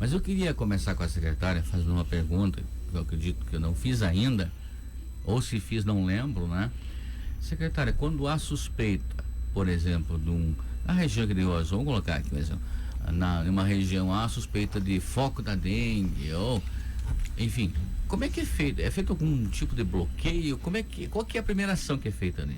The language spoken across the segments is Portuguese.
Mas eu queria começar com a secretária fazendo uma pergunta, que eu acredito que eu não fiz ainda, ou se fiz não lembro, né? Secretária, quando há suspeita, por exemplo, na região aqui de Rio Azul, vamos colocar aqui, por exemplo, em uma região há suspeita de foco da dengue, ou, enfim, como é que é feito? É feito algum tipo de bloqueio? Qual que é a primeira ação que é feita ali?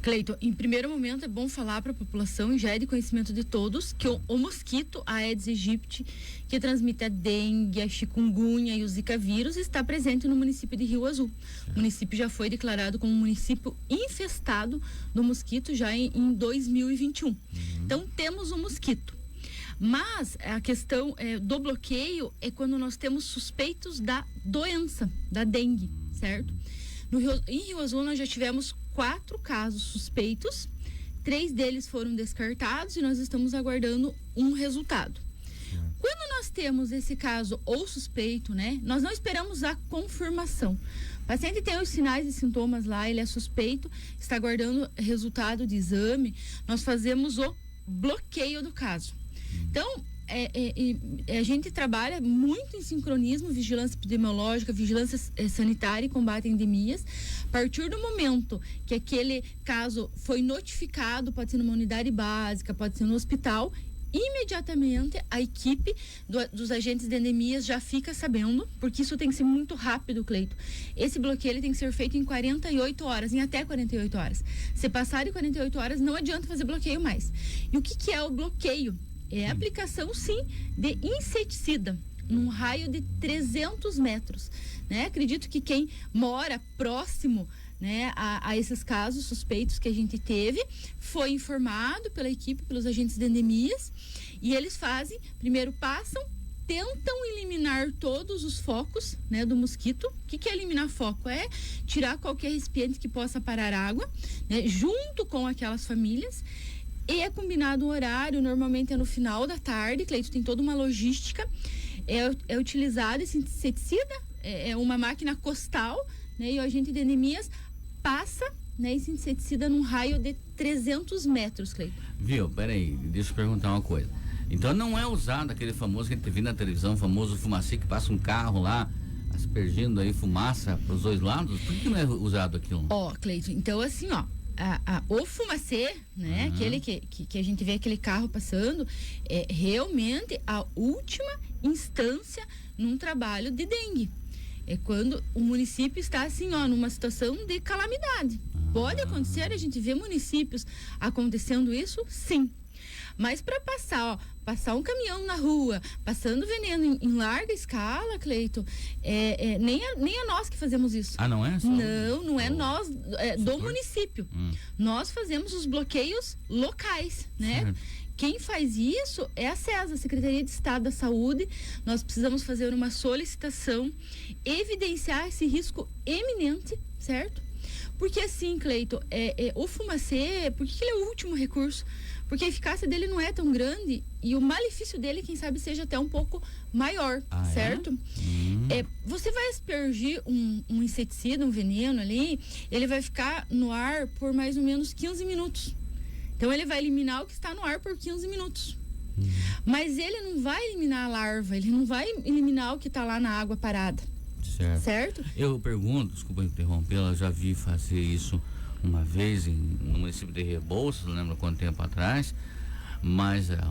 Cleiton, em primeiro momento é bom falar para a população, e já é de conhecimento de todos, que o mosquito, a Aedes aegypti, que transmite a dengue, a chikungunya e o zika vírus, está presente no município de Rio Azul. O município já foi declarado como um município infestado do mosquito já em 2021. Então temos o mosquito. Mas a questão do bloqueio é quando nós temos suspeitos da doença, da dengue, certo? Em Rio Azul nós já tivemos 4 casos suspeitos, 3 deles foram descartados e nós estamos aguardando um resultado. Quando nós temos esse caso ou suspeito, né, nós não esperamos a confirmação. O paciente tem os sinais e sintomas lá, ele é suspeito, está aguardando resultado de exame, nós fazemos o bloqueio do caso. Então, a gente trabalha muito em sincronismo, vigilância epidemiológica, vigilância sanitária e combate a endemias. A partir do momento que aquele caso foi notificado, pode ser numa unidade básica, pode ser no hospital, imediatamente a equipe dos agentes de endemias já fica sabendo, porque isso tem que ser muito rápido, Cleito. Esse bloqueio ele tem que ser feito em 48 horas, em até 48 horas. Se passar de 48 horas, não adianta fazer bloqueio mais. E o que é o bloqueio? É a aplicação, sim, de inseticida num raio de 300 metros, né? Acredito que quem mora próximo, né, a esses casos suspeitos que a gente teve, foi informado pela equipe, pelos agentes de endemias, e eles fazem, primeiro tentam eliminar todos os focos, né, do mosquito. O que é eliminar foco? É tirar qualquer recipiente que possa parar água, né, junto com aquelas famílias. E é combinado um horário, normalmente é no final da tarde, Cleito, tem toda uma logística, é utilizado esse inseticida, é uma máquina costal, né, e o agente de endemias passa, né, esse inseticida num raio de 300 metros, Cleito. Viu, peraí, deixa eu perguntar uma coisa. Então não é usado aquele famoso que a gente viu na televisão, famoso fumacê, que passa um carro lá, aspergindo aí fumaça pros dois lados? Por que não é usado aquilo? Cleito, então assim, o fumacê, né, aquele que a gente vê aquele carro passando, é realmente a última instância num trabalho de dengue. É quando o município está assim, numa situação de calamidade. Pode acontecer, a gente vê municípios acontecendo isso, sim. Mas para passar um caminhão na rua, passando veneno em larga escala, Cleito, nem é nós que fazemos isso. Ah, não é? Não é nós, do município. Nós fazemos os bloqueios locais, né? Certo. Quem faz isso é a SESA, a Secretaria de Estado da Saúde. Nós precisamos fazer uma solicitação, evidenciar esse risco eminente, certo? Porque assim, Cleito, o fumacê, por que ele é o último recurso? Porque a eficácia dele não é tão grande e o malefício dele, quem sabe, seja até um pouco maior, certo? Você vai aspergir um inseticida, um veneno ali, ele vai ficar no ar por mais ou menos 15 minutos. Então ele vai eliminar o que está no ar por 15 minutos. Mas ele não vai eliminar a larva, ele não vai eliminar o que está lá na água parada. Certo? Eu pergunto, desculpa interrompê-la, já vi fazer isso uma vez no município de Rebouças, não lembro quanto tempo atrás, mas a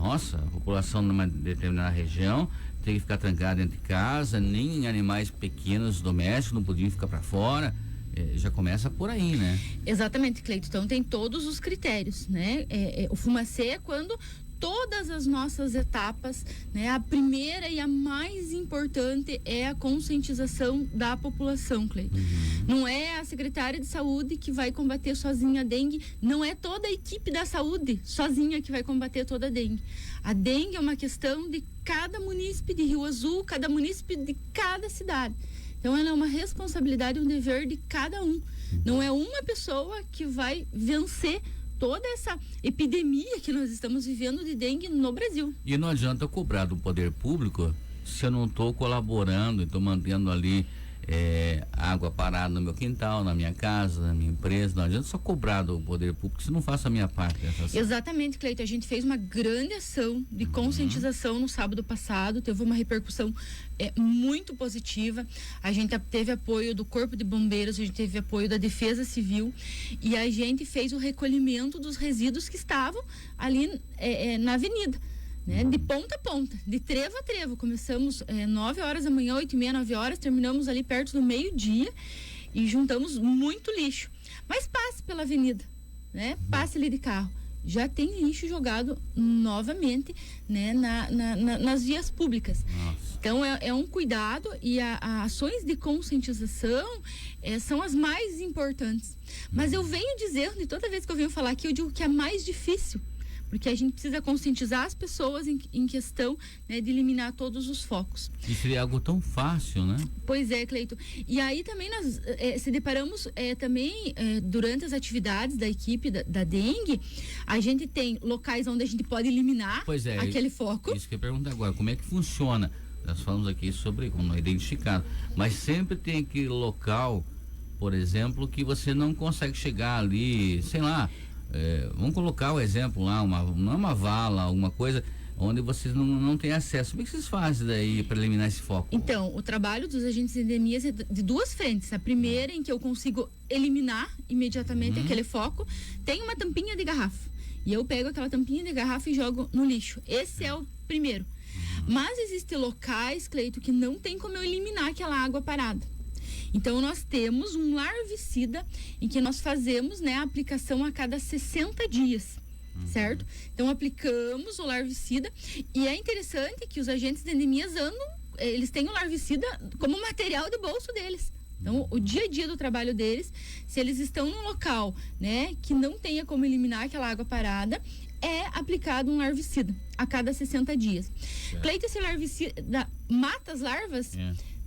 população numa determinada região tem que ficar trancada dentro de casa, nem animais pequenos domésticos não podiam ficar para fora. Já começa por aí, né? Exatamente, Cleito. Então tem todos os critérios, né? O fumacê é quando todas as nossas etapas, né? A primeira e a mais importante é a conscientização da população, Cleito. Não é a secretária de saúde que vai combater sozinha a dengue, não é toda a equipe da saúde sozinha que vai combater toda a dengue. A dengue é uma questão de cada munícipe de Rio Azul, cada munícipe de cada cidade. Então ela é uma responsabilidade, um dever de cada um. Não é uma pessoa que vai vencer toda essa epidemia que nós estamos vivendo de dengue no Brasil. E não adianta cobrar do poder público se eu não estou colaborando, estou mantendo ali água parada no meu quintal, na minha casa, na minha empresa. Não adianta só cobrar do poder público se não faço a minha parte dessa ação. Exatamente, Cleiton. A gente fez uma grande ação de conscientização no sábado passado, teve uma repercussão muito positiva. A gente teve apoio do Corpo de Bombeiros, a gente teve apoio da Defesa Civil e a gente fez o recolhimento dos resíduos que estavam ali na avenida. Né? De ponta a ponta, de trevo a trevo. Começamos 9 horas da manhã, 8h30, 9 horas, terminamos ali perto do meio-dia e juntamos muito lixo. Mas passe pela avenida, né? Passe ali de carro. Já tem lixo jogado novamente, né? Nas vias públicas. Nossa. Então é um cuidado e as ações de conscientização são as mais importantes. Mas eu venho dizendo, e toda vez que eu venho falar aqui, eu digo que é mais difícil. Porque a gente precisa conscientizar as pessoas em questão, né, de eliminar todos os focos. E seria algo tão fácil, né? Pois é, Cleiton. E aí também nós se deparamos durante as atividades da equipe da dengue, a gente tem locais onde a gente pode eliminar aquele foco. Isso que eu pergunto agora, como é que funciona? Nós falamos aqui sobre como é identificado, mas sempre tem aquele local, por exemplo, que você não consegue chegar ali, sei lá. Vamos colocar o exemplo lá, não é uma vala, alguma coisa onde vocês não têm acesso. Como é que vocês fazem daí para eliminar esse foco? Então, o trabalho dos agentes de endemias é de duas frentes. A primeira, em que eu consigo eliminar imediatamente aquele foco, tem uma tampinha de garrafa. E eu pego aquela tampinha de garrafa e jogo no lixo. Esse é o primeiro. Mas existem locais, Cleito, que não tem como eu eliminar aquela água parada. Então, nós temos um larvicida em que nós fazemos, né, a aplicação a cada 60 dias, certo? Então, aplicamos o larvicida e é interessante que os agentes de endemias eles têm o larvicida como material de bolso deles. Então, o dia a dia do trabalho deles, se eles estão num local, né, que não tenha como eliminar aquela água parada, é aplicado um larvicida a cada 60 dias. Cleito, esse larvicida mata as larvas?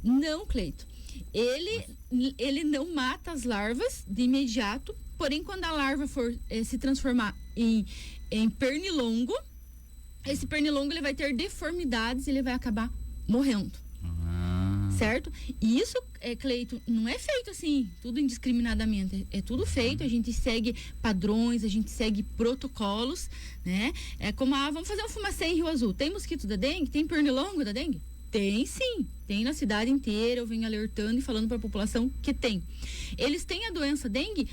Não, Cleito. Ele não mata as larvas de imediato, porém quando a larva for se transformar em pernilongo, esse pernilongo ele vai ter deformidades e ele vai acabar morrendo. Certo? E isso, Cleito, não é feito assim, tudo indiscriminadamente. É tudo feito, a gente segue padrões, a gente segue protocolos, né? É como, vamos fazer um fumacê em Rio Azul. Tem mosquito da dengue? Tem pernilongo da dengue? Tem sim, tem na cidade inteira, eu venho alertando e falando para a população que tem. Eles têm a doença dengue?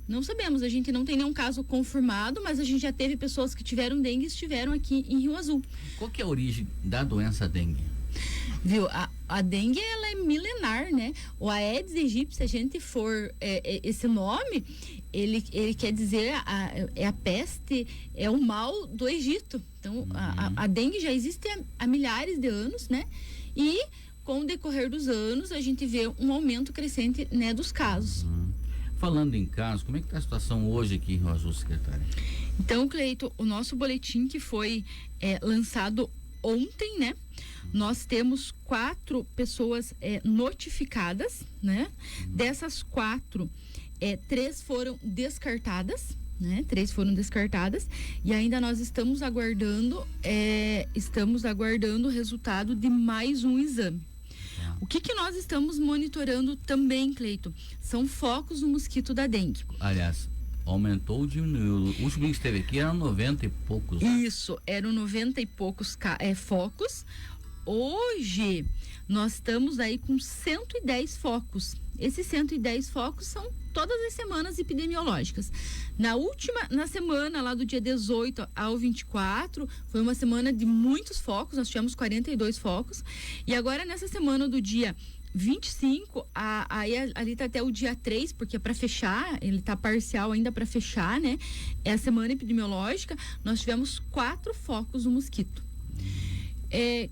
Não sabemos, a gente não tem nenhum caso confirmado, mas a gente já teve pessoas que tiveram dengue e estiveram aqui em Rio Azul. Qual que é a origem da doença dengue? Viu, a dengue ela é milenar, né? O Aedes aegypti, se a gente for esse nome, ele quer dizer a peste, é o mal do Egito. Então, a dengue já existe há milhares de anos, né? E com o decorrer dos anos, a gente vê um aumento crescente, né, dos casos. Falando em casos, como é que está a situação hoje aqui em Rio Azul, secretária? Então, Cleito, o nosso boletim que foi lançado ontem, né? Nós temos 4 pessoas notificadas, né? Dessas 4, 3 foram descartadas, né? 3 foram descartadas e ainda nós estamos aguardando o resultado de mais um exame. O que nós estamos monitorando também, Cleito? São focos do mosquito da dengue. Aliás, aumentou ou diminuiu? O último que esteve aqui eram 90 e poucos. Né? Isso, eram 90 e poucos focos. Hoje, nós estamos aí com 110 focos. Esses 110 focos são todas as semanas epidemiológicas. Na semana lá do dia 18 ao 24, foi uma semana de muitos focos, nós tivemos 42 focos. E agora, nessa semana do dia 25, ali tá até o dia 3, porque é para fechar, ele tá parcial ainda para fechar, né? É a semana epidemiológica, nós tivemos 4 focos do mosquito.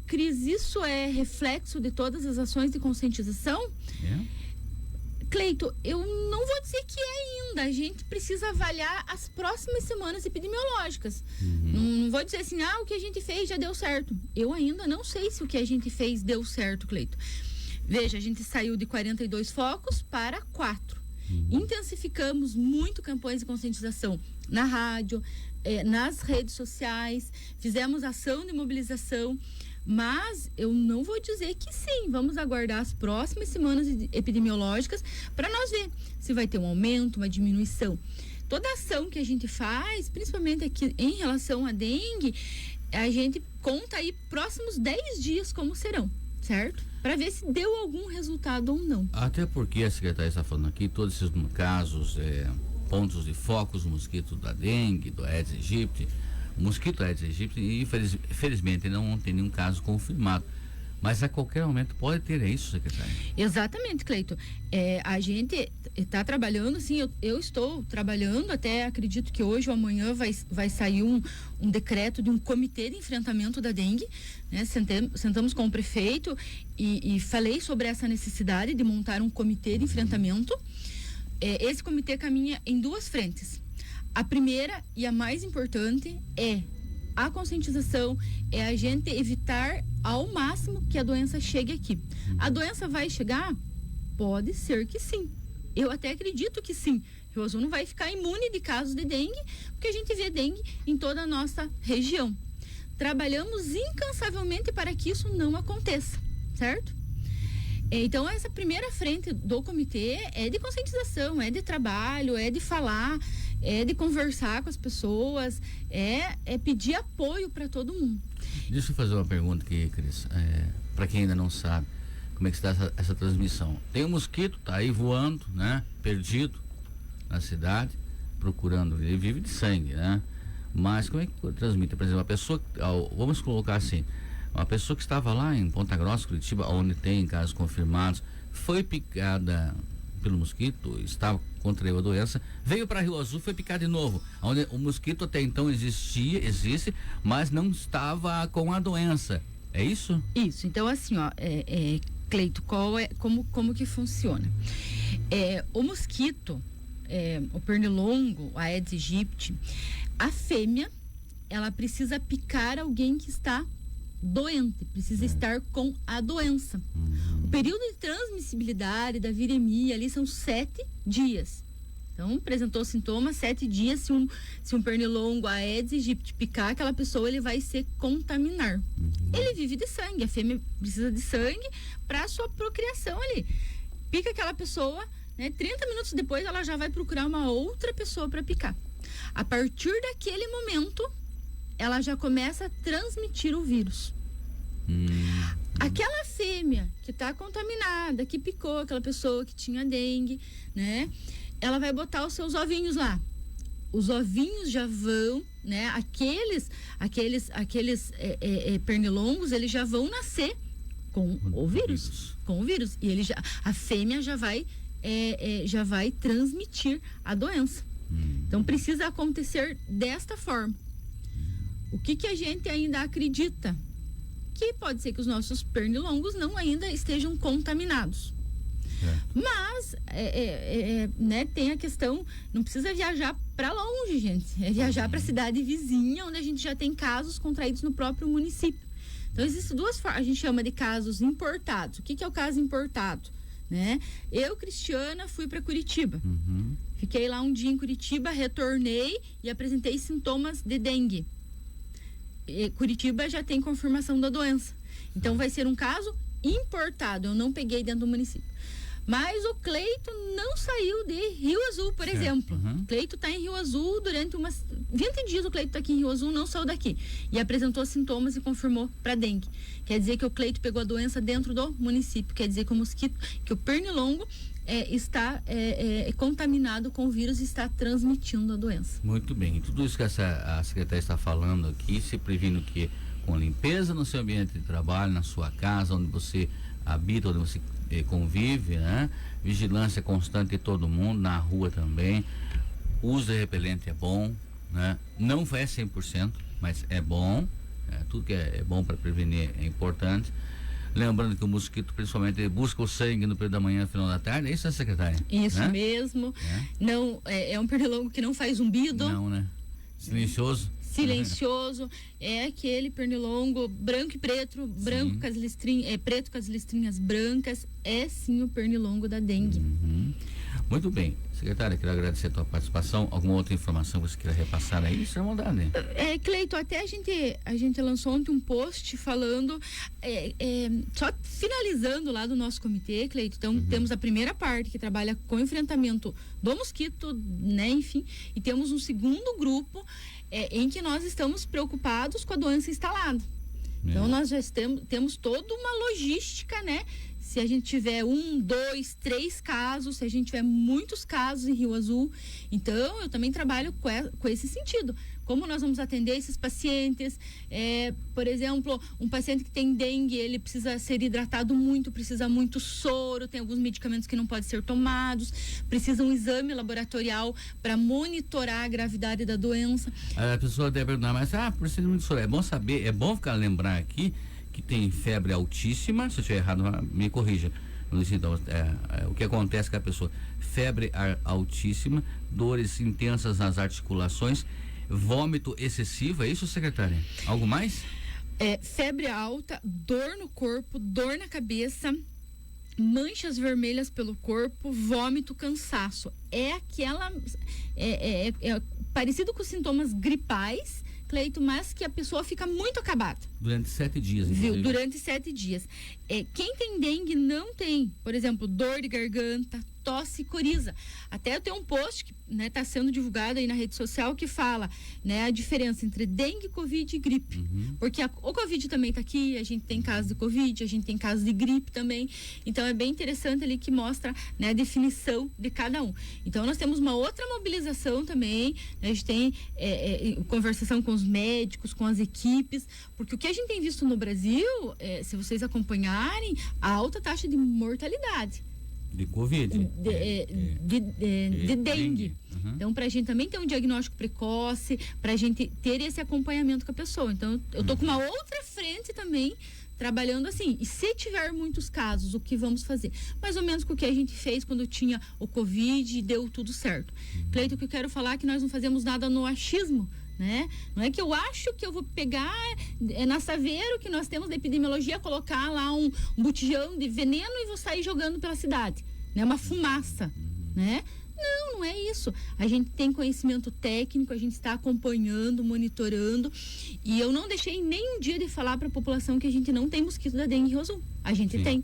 Cris, isso é reflexo de todas as ações de conscientização? Cleito, eu não vou dizer que é ainda. A gente precisa avaliar as próximas semanas epidemiológicas. Não vou dizer assim, o que a gente fez já deu certo. Eu ainda não sei se o que a gente fez deu certo, Cleito. Veja, a gente saiu de 42 focos para 4. Intensificamos muito campanhas de conscientização na rádio, nas redes sociais, fizemos ação de mobilização, Mas eu não vou dizer que sim. Vamos aguardar as próximas semanas epidemiológicas para nós ver se vai ter um aumento, uma diminuição. Toda ação que a gente faz, principalmente aqui em relação à dengue, a gente conta aí próximos 10 dias como serão, certo? Para ver se deu algum resultado ou não. Até porque a secretária está falando aqui, todos esses casos, pontos de focos, mosquito da dengue, do Aedes aegypti, mosquito Aedes aegypti, e infelizmente não tem nenhum caso confirmado. Mas a qualquer momento pode ter, é isso, secretária? Exatamente, Cleito. A gente está trabalhando, assim, eu estou trabalhando, até acredito que hoje ou amanhã vai sair um decreto de um comitê de enfrentamento da dengue, né? Sentamos com o prefeito e falei sobre essa necessidade de montar um comitê de enfrentamento. Esse comitê caminha em 2 frentes. A primeira e a mais importante é a conscientização, é a gente evitar ao máximo que a doença chegue aqui. A doença vai chegar? Pode ser que sim. Eu até acredito que sim. Rio Azul não vai ficar imune de casos de dengue, porque a gente vê dengue em toda a nossa região. Trabalhamos incansavelmente para que isso não aconteça, certo? Então, essa primeira frente do comitê é de conscientização, é de trabalho, é de falar, é de conversar com as pessoas, é pedir apoio para todo mundo. Deixa eu fazer uma pergunta aqui, Cris. Para quem ainda não sabe, como é que está essa transmissão? Tem um mosquito, tá aí voando, né? Perdido na cidade, procurando, ele vive de sangue, né? Mas como é que transmite? Por exemplo, uma pessoa, vamos colocar assim, uma pessoa que estava lá em Ponta Grossa, Curitiba, onde tem casos confirmados, foi picada pelo mosquito, estava contraiu a doença, veio para Rio Azul, foi picado de novo, onde o mosquito até então existe, mas não estava com a doença. É isso? Isso. Então, assim, Cleito, como que funciona? O mosquito, o pernilongo, a Aedes aegypti, a fêmea, ela precisa picar alguém que está doente, precisa estar com a doença. O período de transmissibilidade da viremia ali são 7 dias. Então, apresentou sintomas, 7 dias, se um pernilongo Aedes aegypti picar aquela pessoa, ele vai se contaminar. Ele vive de sangue, a fêmea precisa de sangue para sua procriação ali. Pica aquela pessoa, né? 30 minutos depois ela já vai procurar uma outra pessoa para picar. A partir daquele momento, ela já começa a transmitir o vírus. Aquela fêmea que está contaminada, que picou aquela pessoa que tinha dengue, né? Ela vai botar os seus ovinhos lá. Os ovinhos já vão, né? Aqueles pernilongos, eles já vão nascer com o vírus. Com o vírus. E a fêmea já vai transmitir a doença. Então precisa acontecer desta forma. O que a gente ainda acredita? Que pode ser que os nossos pernilongos não ainda estejam contaminados. Mas, né, tem a questão, não precisa viajar para longe, gente. É viajar para a cidade vizinha, onde a gente já tem casos contraídos no próprio município. Então, existem 2 formas, a gente chama de casos importados. O que é o caso importado? Né? Eu, Cristiana, fui para Curitiba. Fiquei lá um dia em Curitiba, retornei e apresentei sintomas de dengue. Curitiba já tem confirmação da doença. Então vai ser um caso importado. Eu não peguei dentro do município. Mas o Cleito não saiu de Rio Azul, por exemplo. Cleito está em Rio Azul durante umas 20 dias. O Cleito está aqui em Rio Azul, não saiu daqui. E apresentou sintomas e confirmou para dengue. Quer dizer que o Cleito pegou a doença dentro do município. Quer dizer que o mosquito, que o pernilongo está contaminado com o vírus e está transmitindo a doença. Muito bem. E tudo isso que a secretária está falando aqui, se previno que com limpeza no seu ambiente de trabalho, na sua casa, onde você habita, onde você convive, né? Vigilância constante de todo mundo, na rua também. Uso de repelente é bom, né? Não é 100%, mas é bom. Tudo que é bom para prevenir é importante. Lembrando que o mosquito, principalmente, busca o sangue no período da manhã e no final da tarde. É isso, secretária? Isso, né? Mesmo. Não, é um pernilongo que não faz zumbido. Não, né? Silencioso. Silencioso. É aquele pernilongo branco e preto, branco com as listrinhas, preto com as listrinhas brancas. É sim o pernilongo da dengue. Muito bem. Secretária, quero agradecer a tua participação. Alguma outra informação que você queira repassar aí? Isso é mudar, né? Cleito, até a gente lançou ontem um post falando, só finalizando lá do nosso comitê, Cleito. Então, temos a primeira parte que trabalha com enfrentamento do mosquito, né? Enfim, e temos um segundo grupo em que nós estamos preocupados com a doença instalada. Então, nós já temos toda uma logística, né? Se a gente tiver 1, 2, 3 casos, se a gente tiver muitos casos em Rio Azul, então eu também trabalho com esse sentido. Como nós vamos atender esses pacientes? Por exemplo, um paciente que tem dengue, ele precisa ser hidratado muito, precisa muito soro, tem alguns medicamentos que não podem ser tomados, precisa um exame laboratorial para monitorar a gravidade da doença. A pessoa deve perguntar, mas precisa muito soro. É bom saber, é bom lembrar aqui que tem febre altíssima. Se eu estiver errado, me corrija. Então, o que acontece com a pessoa? Febre altíssima, dores intensas nas articulações, vômito excessivo, é isso, secretária? Algo mais? Febre alta, dor no corpo, dor na cabeça, manchas vermelhas pelo corpo, vômito, cansaço. Parecido com os sintomas gripais, Cleito, mas que a pessoa fica muito acabada. Durante 7 dias. Viu? Durante 7 dias. Quem tem dengue não tem, por exemplo, dor de garganta, tosse e coriza. Até eu tenho um post que está sendo divulgado aí na rede social que fala, né, a diferença entre dengue, covid e gripe. Porque o covid também está aqui, a gente tem casos de covid, a gente tem casos de gripe também. Então é bem interessante ali que mostra, né, a definição de cada um. Então nós temos uma outra mobilização também, né, a gente tem conversação com os médicos, com as equipes, porque o que a gente tem visto no Brasil, se vocês acompanharem, a alta taxa de mortalidade. De Covid. De dengue. Então, para a gente também ter um diagnóstico precoce, para a gente ter esse acompanhamento com a pessoa. Então, eu tô com uma outra frente também, trabalhando assim. E se tiver muitos casos, o que vamos fazer? Mais ou menos com o que a gente fez quando tinha o Covid e deu tudo certo. Cleito, o que eu quero falar é que nós não fazemos nada no achismo, né? Não é que eu acho que eu vou pegar na Saveiro, que nós temos da epidemiologia, colocar lá um botijão de veneno e vou sair jogando pela cidade, né? Uma fumaça, né? Não é isso. A gente tem conhecimento técnico, a gente está acompanhando, monitorando, e eu não deixei nem um dia de falar para a população que a gente não tem mosquito da dengue em Rio Azul. A gente tem.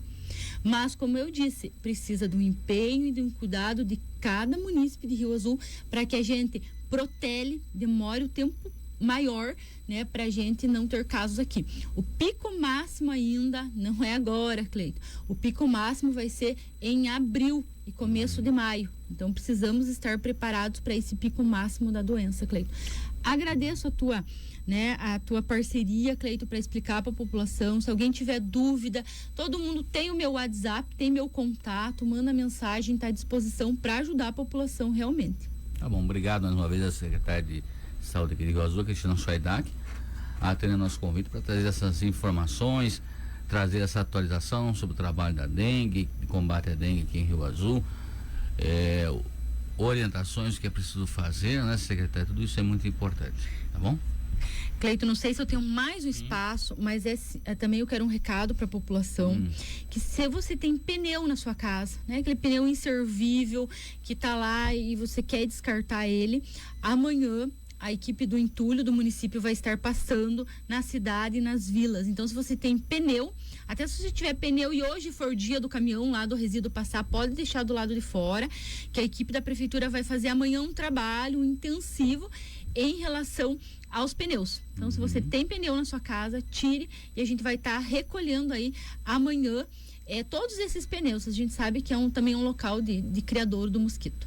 Mas, como eu disse, precisa de um empenho e de um cuidado de cada munícipe de Rio Azul para que a gente protele, demore o tempo maior, né, para a gente não ter casos aqui. O pico máximo ainda não é agora, Cleito. O pico máximo vai ser em abril e começo de maio. Então, precisamos estar preparados para esse pico máximo da doença, Cleito. Agradeço a tua parceria, Cleito, para explicar para a população. Se alguém tiver dúvida, todo mundo tem o meu WhatsApp, tem meu contato, manda mensagem, está à disposição para ajudar a população realmente. Tá bom, obrigado mais uma vez a secretária de Saúde aqui de Rio Azul, Cristina Schweidak, atendendo nosso convite para trazer essas informações, trazer essa atualização sobre o trabalho da dengue, de combate à dengue aqui em Rio Azul, orientações que é preciso fazer, né, secretária? Tudo isso é muito importante, tá bom? Cleito, não sei se eu tenho mais um espaço, mas também eu quero um recado para a população, que se você tem pneu na sua casa, né, aquele pneu inservível que está lá e você quer descartar ele, amanhã a equipe do entulho do município vai estar passando na cidade e nas vilas. Então, se você tem pneu, até se você tiver pneu e hoje for o dia do caminhão lá do resíduo passar, pode deixar do lado de fora, que a equipe da prefeitura vai fazer amanhã um trabalho intensivo em relação aos pneus. Então, se você tem pneu na sua casa, tire, e a gente vai estar recolhendo aí amanhã todos esses pneus. A gente sabe que é também um local de criadouro do mosquito.